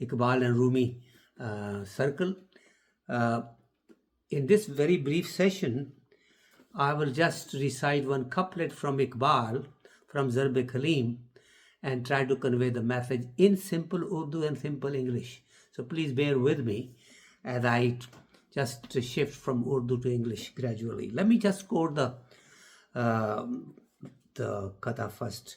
Iqbal and Rumi circle. In this very brief session, I will just recite one couplet from Iqbal, from Zarb Khalim, and try to convey the message in simple Urdu and simple English. So please bear with me as I just shift from Urdu to English gradually. Let me just quote the kata first.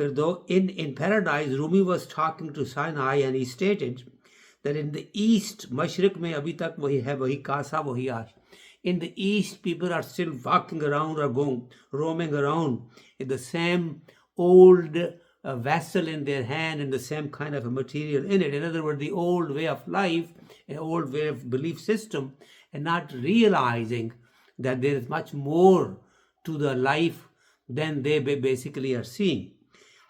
In paradise, Rumi was talking to Sinai and he stated that in the east, Mashriq mein abhi tak wahi hai, wahi kasa, wahi ash. In the east, people are still walking around or roaming around in the same old vessel in their hand and the same kind of a material in it. In other words, the old way of life, an old way of belief system, and not realizing that there is much more to the life than they basically are seeing.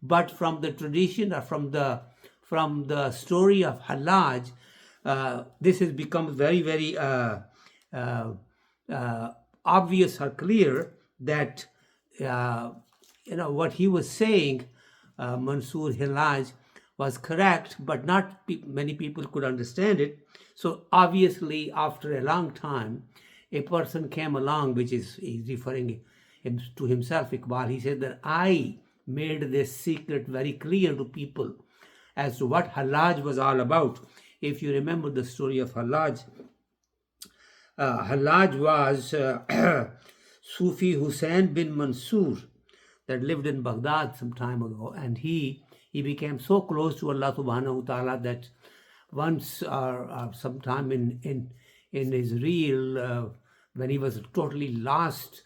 But from the tradition or from the story of Hallaj, this has become very obvious or clear that what he was saying, Mansoor Hallaj, was correct, but not many people could understand it. So obviously, after a long time, a person came along, which is he's referring to himself, Iqbal. He said that I made this secret very clear to people as to what Hallaj was all about. If you remember the story of Hallaj, Hallaj was Sufi Hussein bin Mansour that lived in Baghdad some time ago, and he became so close to Allah subhanahu wa ta'ala that once or sometime in his real, when he was totally lost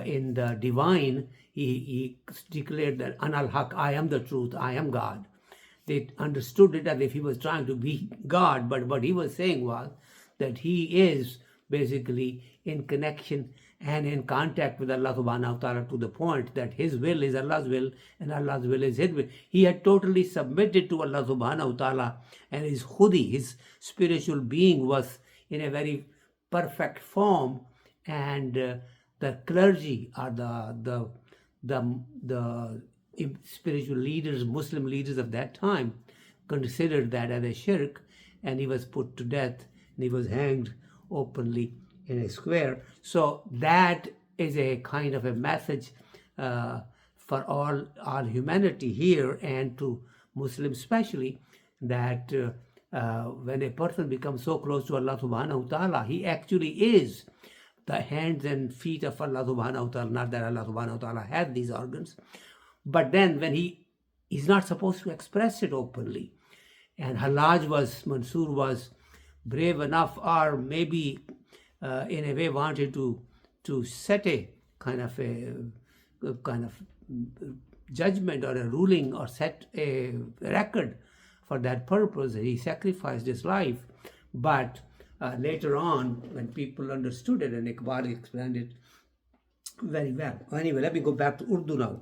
in the divine, he declared that Anal Haq, I am the truth, I am God. They understood it as if he was trying to be God, but what he was saying was that he is basically in connection and in contact with Allah subhanahu wa ta'ala to the point that his will is Allah's will and Allah's will is his will. He had totally submitted to Allah subhanahu wa ta'ala, and his khudi, his spiritual being, was in a very perfect form, and the clergy or the spiritual leaders, Muslim leaders of that time, considered that as a shirk, and he was put to death and he was hanged openly in a square. So that is a kind of a message for all humanity here, and to Muslims especially, that when a person becomes so close to Allah subhanahu wa ta'ala, he actually is the hands and feet of Allah subhanahu wa ta'ala. Not that Allah subhanahu wa ta'ala had these organs, but then when he's not supposed to express it openly. And Mansoor was brave enough, or maybe in a way wanted to set a kind of judgment or a ruling, or set a record. For that purpose, he sacrificed his life. But later on, when people understood it, and Iqbal explained it very well. Anyway, let me go back to Urdu now.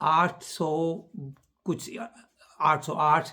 808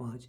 5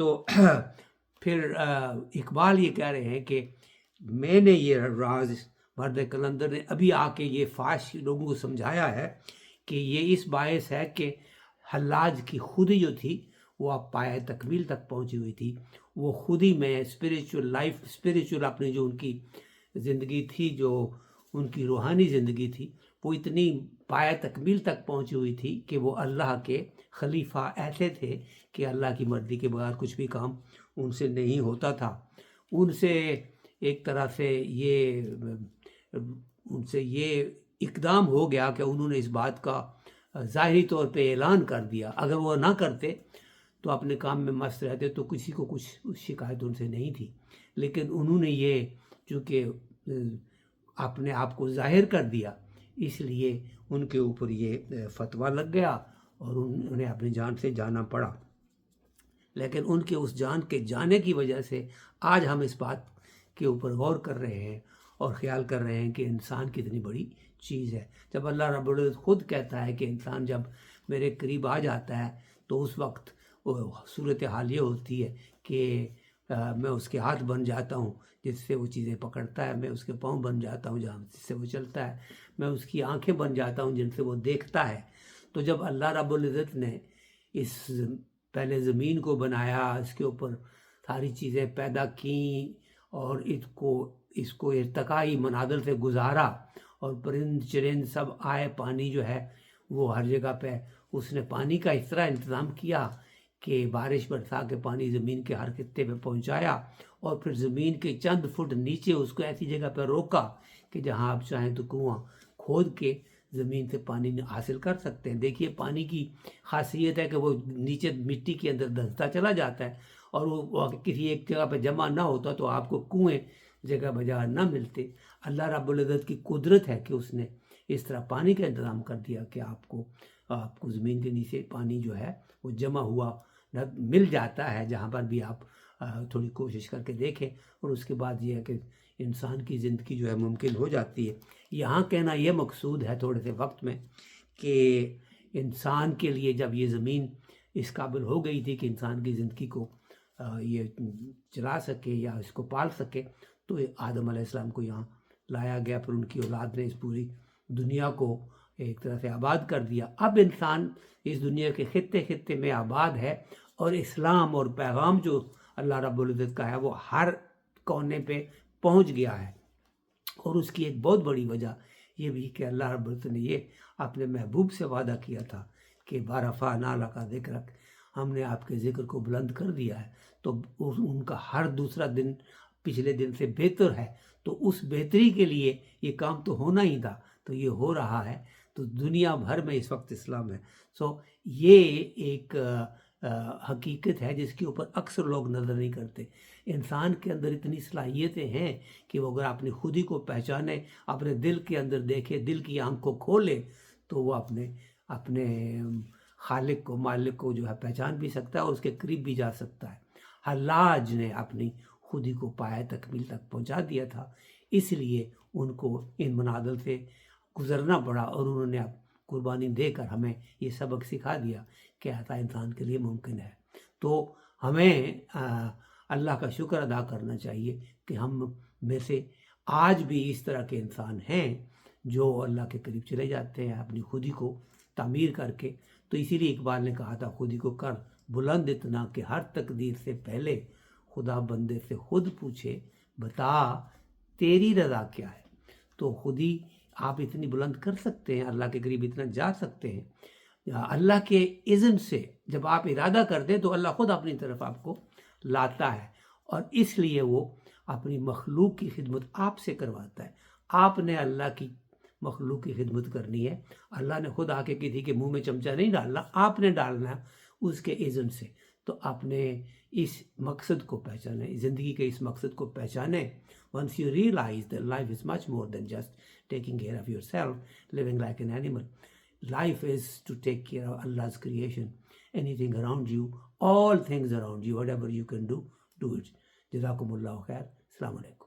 تو پھر اقبال یہ کہہ رہے ہیں کہ میں نے یہ راز مرد کلندر نے ابھی آ کے یہ فاش لوگوں کو سمجھایا ہے کہ یہ اس باعث ہے کہ حلاج کی خودی جو تھی وہ اب پایہ تکمیل تک پہنچی ہوئی تھی. وہ خودی میں اسپریچول اپنی جو ان کی زندگی تھی، جو ان کی روحانی زندگی تھی، وہ اتنی پایہ تکمیل تک پہنچی ہوئی تھی کہ وہ اللہ کے خلیفہ ایسے تھے کہ اللہ کی مرضی کے بغیر کچھ بھی کام ان سے نہیں ہوتا تھا. ان سے ایک طرح سے یہ اقدام ہو گیا کہ انہوں نے اس بات کا ظاہری طور پہ اعلان کر دیا. اگر وہ نہ کرتے تو اپنے کام میں مست رہتے تو کسی کو کچھ شکایت ان سے نہیں تھی، لیکن انہوں نے یہ چونکہ اپنے آپ کو ظاہر کر دیا، اس لیے ان کے اوپر یہ فتویٰ لگ گیا اور انہیں اپنی جان سے جانا پڑا. لیکن ان کے اس جان کے جانے کی وجہ سے آج ہم اس بات کے اوپر غور کر رہے ہیں اور خیال کر رہے ہیں کہ انسان کتنی بڑی چیز ہے. جب اللہ رب العزت خود کہتا ہے کہ انسان جب میرے قریب آ جاتا ہے تو اس وقت صورت حال یہ ہوتی ہے کہ میں اس کے ہاتھ بن جاتا ہوں جس سے وہ چیزیں پکڑتا ہے، میں اس کے پاؤں بن جاتا ہوں جس سے وہ چلتا ہے، میں اس کی آنکھیں بن جاتا ہوں جن سے وہ دیکھتا ہے. تو جب اللہ رب العزت نے اس پہلے زمین کو بنایا، اس کے اوپر ساری چیزیں پیدا کیں اور اس کو ارتقائی منازل سے گزارا اور پرند چرند سب آئے، پانی جو ہے وہ ہر جگہ پہ اس نے پانی کا اس طرح انتظام کیا کہ بارش برسا کے پانی زمین کے ہر خطے پہ پہنچایا اور پھر زمین کے چند فٹ نیچے اس کو ایسی جگہ پہ روکا کہ جہاں آپ چاہیں تو کنواں کھود کے زمین سے پانی حاصل کر سکتے ہیں. دیکھیے پانی کی خاصیت ہے کہ وہ نیچے مٹی کے اندر دھنستا چلا جاتا ہے اور وہ کسی ایک جگہ پہ جمع نہ ہوتا تو آپ کو کنویں جگہ بجا نہ ملتے. اللہ رب العزت کی قدرت ہے کہ اس نے اس طرح پانی کا انتظام کر دیا کہ آپ کو زمین کے نیچے پانی جو ہے وہ جمع ہوا مل جاتا ہے جہاں پر بھی آپ تھوڑی کوشش کر کے دیکھیں. اور اس کے بعد یہ ہے کہ انسان کی زندگی جو ہے ممکن ہو جاتی ہے. یہاں کہنا یہ مقصود ہے تھوڑے سے وقت میں کہ انسان کے لیے جب یہ زمین اس قابل ہو گئی تھی کہ انسان کی زندگی کو یہ چلا سکے یا اس کو پال سکے تو آدم علیہ السلام کو یہاں لایا گیا، پھر ان کی اولاد نے اس پوری دنیا کو ایک طرح سے آباد کر دیا. اب انسان اس دنیا کے خطے خطے میں آباد ہے اور اسلام اور پیغام جو اللہ رب العزت کا ہے وہ ہر کونے پہ پہنچ گیا ہے. اور اس کی ایک بہت بڑی وجہ یہ بھی کہ اللہ رب العزت نے یہ اپنے محبوب سے وعدہ کیا تھا کہ بارفعنا لک ذکرک، ہم نے آپ کے ذکر کو بلند کر دیا ہے تو ان کا ہر دوسرا دن پچھلے دن سے بہتر ہے. تو اس بہتری کے لیے یہ کام تو ہونا ہی تھا، تو یہ ہو رہا ہے. تو دنیا بھر میں اس وقت اسلام ہے. یہ ایک حقیقت ہے جس کے اوپر اکثر لوگ نظر نہیں کرتے. انسان کے اندر اتنی صلاحیتیں ہیں کہ وہ اگر اپنی خودی کو پہچانے، اپنے دل کے اندر دیکھے، دل کی آنکھ کو کھولے تو وہ اپنے خالق کو، مالک کو جو ہے پہچان بھی سکتا ہے اور اس کے قریب بھی جا سکتا ہے. حلاج نے اپنی خودی کو پایہ تکمیل تک پہنچا دیا تھا، اس لیے ان کو ان منازل سے گزرنا پڑا اور انہوں نے اب قربانی دے کر ہمیں یہ سبق سکھا دیا کہ ایسا انسان کے لیے ممکن ہے. تو ہمیں اللہ کا شکر ادا کرنا چاہیے کہ ہم میں سے آج بھی اس طرح کے انسان ہیں جو اللہ کے قریب چلے جاتے ہیں اپنی خودی کو تعمیر کر کے. تو اسی لیے اقبال نے کہا تھا خودی کو کر بلند اتنا کہ ہر تقدیر سے پہلے خدا بندے سے خود پوچھے بتا تیری رضا کیا ہے. تو خودی آپ اتنی بلند کر سکتے ہیں، اللہ کے قریب اتنا جا سکتے ہیں اللہ کے اذن سے. جب آپ ارادہ کر دیں تو اللہ خود اپنی طرف آپ کو لاتا ہے اور اس لیے وہ اپنی مخلوق کی خدمت آپ سے کرواتا ہے. آپ نے اللہ کی مخلوق کی خدمت کرنی ہے. اللہ نے خود آ کے کسی کے منہ میں چمچہ نہیں ڈالنا، آپ نے ڈالنا ہے اس کے اذن سے. تو آپ نے اس مقصد کو پہچانے، زندگی کے اس مقصد کو پہچانے. Once you realize that life is much more than just taking care of yourself, living like an animal. Life is to take care of Allah's creation. Anything around you, all things around you, whatever you can do, do it. Jazakumullahu khair. Assalamu alaikum.